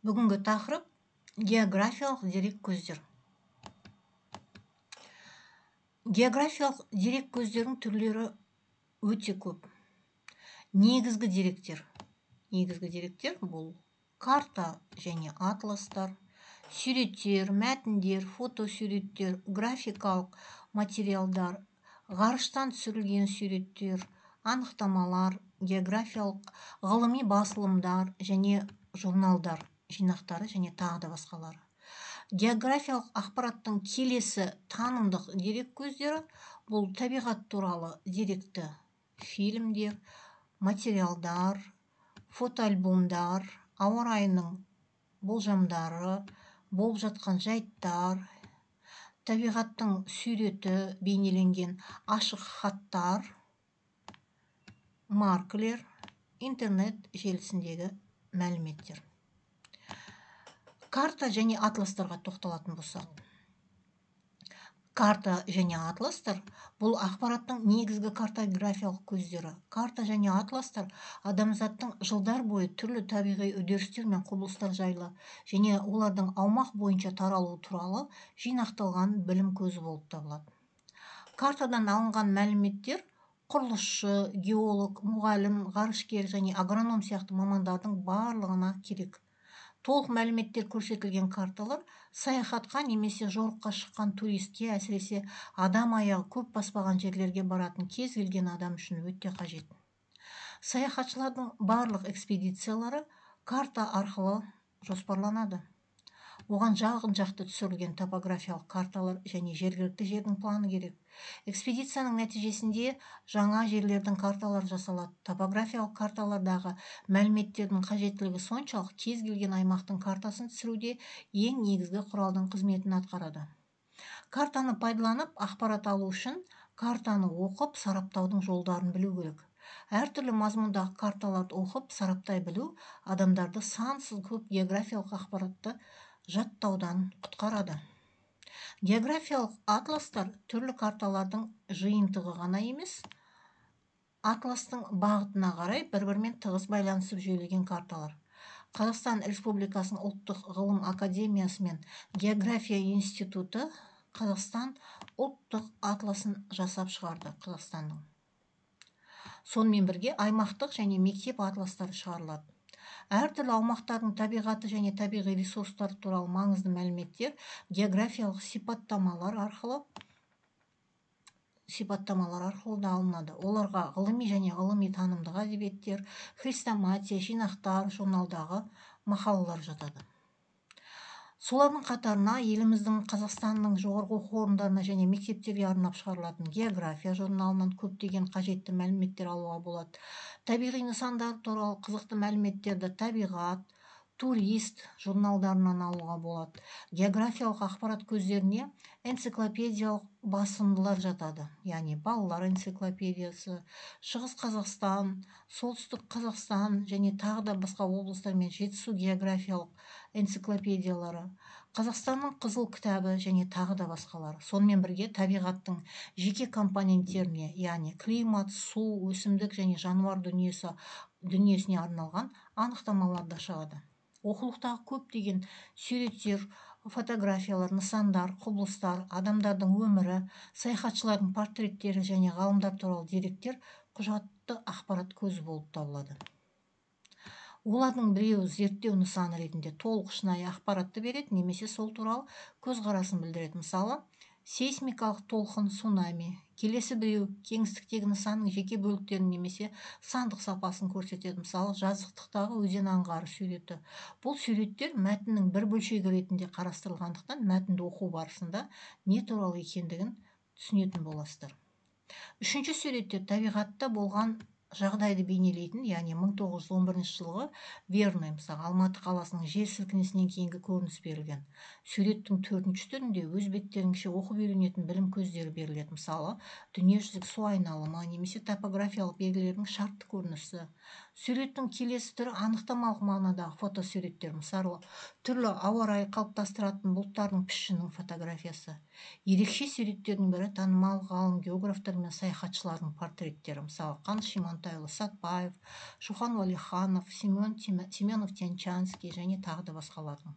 Бүгінгі тақырып географиялық дерек көздер. Географиялық дерек көздердің түрлері өте көп. Негізгі деректер бұл карта және атластар, суреттер, мәтіндер, фотосуреттер, графикалық материалдар, ғарыштан түсірілген суреттер, анықтамалар, географиялық ғылыми басылымдар және журналдар жинақтары және тағы да басқалары. Географиялық ақпараттың келесі танымдық дерек көздері бұл табиғат туралы деректі фильмдер, материалдар, фотоальбомдар, ауа райының болжамдары, болып жатқан жайттар, табиғаттың суреті бейнеленген ашық хаттар, маркілер, интернет желісіндегі мәліметтер. Карта және атластарға тоқталатын болсақ. Карта және атластар бұл ақпараттың негізгі картографиялық көздері. Карта және атластар адамзаттың жылдар бойы түрлі табиғи үдерістер мен құбылыстар жайлы және олардың аумақ бойынша таралуы туралы жинақталған білім көзі болып табылады. Картадан алынған мәліметтер құрылысшы, геолог, мұғалім, ғарышкер және агроном сияқты мамандардың барлығына керек. Толық мәліметтер көрсетілген карталар саяхатқа немесе жорыққа шыққан туристке, әсіресе адам аяғы көп баспаған жерлерге баратын кез келген адам үшін өте қажет. Саяхатшылардың барлық экспедициялары карта арқылы жоспарланады. Оған жағын жақты түсірілген топографиялық карталар және жергілікті жердің планы керек. Экспедицияның нәтижесінде жаңа жерлердің карталары жасалады. Топографиялық карталардағы мәліметтердің қажеттілігі соншалық кез келген аймақтың картасын түсіруде ең негізгі құралдың қызметін атқарады. Картаны пайдаланып ақпарат алу үшін картаны оқып, сараптаудың жолдарын білу керек. Әртүрлі мазмұндағы карталарды оқып, сараптай білу адамдарды сансыз көп географиялық ақпаратты жаттаудан құтқарады. Географиялық атластар түрлі карталардың жиынтығы ғана емес, атластың бағытына қарай бір-бірімен тығыз байланысып жүйелеген карталар. Қазақстан Республикасының ұлттық ғылым академиясы мен география институты Қазақстан ұлттық атласын жасап шығарды. Қазақстанның. Сонымен бірге аймақтық және мектеп атластары шығарылады. Әртүрлі аумақтардың табиғаты және табиғи ресурстар туралы маңызды мәліметтер географиялық сипаттамалар арқылы да алынады. Оларға ғылыми және ғылыми танымдық әдебиеттер, хрестоматия, жинақтар, журналдағы мақалалар жатады. Солардың қатарына еліміздің Қазақстанның жоғарғы оқу орындарына және мектептерге арнап шығарылатын география журналынан көптеген қажетті мәліметтер алуға болады. Табиғи нысандар туралы қызықты мәліметтерді табиғат, турист журналдарынан алуға болады. Географиялық ақпарат көздеріне энциклопедиялық басылымдылар жатады. Яғни балалар энциклопедиясы, Шығыс Қазақстан, Солтүстік Қазақстан және тағы да басқа облыстар мен Жетісу географиялық энциклопедиялары, Қазақстанның қызыл кітабы және тағы да басқалары. Сонымен бірге табиғаттың жеке компоненттеріне, яғни климат, су, өсімдік және жануар дүниесіне арналған анықтамалар да шығады. Оқулықтағы көптеген суреттер, фотографиялар, нысандар, құбылыстар, адамдардың өмірі, саяхатшылардың портреттері және ғалымдар туралы деректер құжатты ақпарат көзі болып табылады. Олардың біреуі зерттеу нысаны ретінде толық шынайы ақпаратты береді, немесе сол туралы көзқарасын білдіреді. Мысалы, сейсмикалық толқын, цунами. Келесі біреу кеңістіктегі нысанның жеке бөліктерін немесе сандық сапасын көрсетеді. Мысалы, жазықтықтағы өзен аңғары суреті. Бұл суреттер мәтіннің бір бөлшегі ретінде қарастырылғандықтан мәтінді оқу барысында не туралы екендігін түсінетін боласыздар. Үшінші суреттер табиғатта болған жағдайды бейнелейтін, яғни 1911 жылғы Верный, мысалы, Алматы қаласының жер сілкінісінен кейінгі көрініс берілген. Суреттің төртінші түрінде өз беттеріңше оқып үйренетін білім көздері беріледі. Мысалы, дүниежүзілік су айналымы немесе топографиялық белгілердің шартты көрінісі. Суреттің келесі түрі анықтамалық мағынадағы фотосуреттер. Мысалы, түрлі ауа райы қалыптастыратын бұлттардың пішінінің фотографиясы. Ерекше суреттердің бірі танымал ғалым, географтар мен саяхатшылардың портреттері. Мысалы, Қаныш амантайұлы сатпаев, шухан уәлиханов, семенов тянчанский және тағы да басқалардың.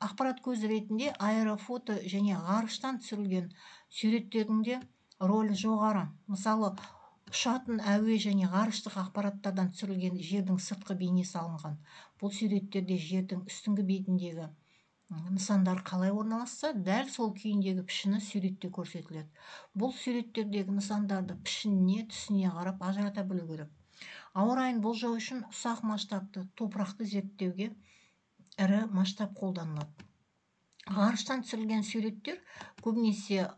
Ақпарат көзі ретінде аэрофото және ғарыштан түсірілген суреттердің де рөлі жоғары. Мысалы, ұшатын әуе және ғарыштық ақпараттардан түсірілген жердің сыртқы бейнесі алынған. Бұл суреттерде жердің үстіңгі бетіндегі нысандар қалай орналасса, дәл сол күйіндегі пішіні суретте көрсетіледі. Бұл суреттердегі нысандарды пішініне, түсіне қарап ажырата білу керек. Ауа райын болжау үшін ұсақ масштабты топырақты зерттеуге ірі масштаб қолданылады. Ғарыштан түсірілген суреттер көбінесе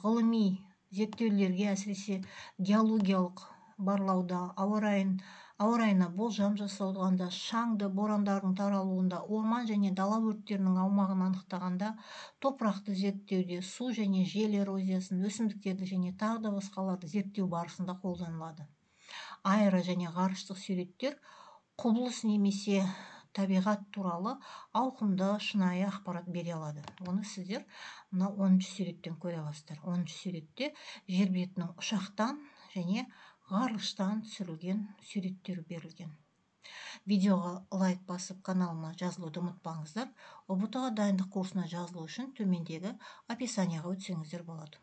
ғылыми зерттеулерге, әсіресе геологиялық барлауда, ауа райына болжам жасауда, шаңды борандардың таралуында, орман және дала өрттерінің аумағын анықтағанда, топырақты зерттеуде, су және жел эрозиясын, өсімдіктерді және тағы да басқаларды зерттеу барысында қолданылады. Аэро және ғарыштық суреттер құбылыс немесе табиғат туралы ауқымды шынайы ақпарат бере алады. Оны сіздер мына 10-шы суреттен көре аласыздар. 10-шы суретте жер бетінің ұшақтан және ғарыштан түсірілген суреттер берілген. Видеоға лайк басып, каналыма жазылуды ұмытпаңыздар. ұбт-ға дайындық курсына жазылу үшін төмендегі описанияға өтсеңіздер болады.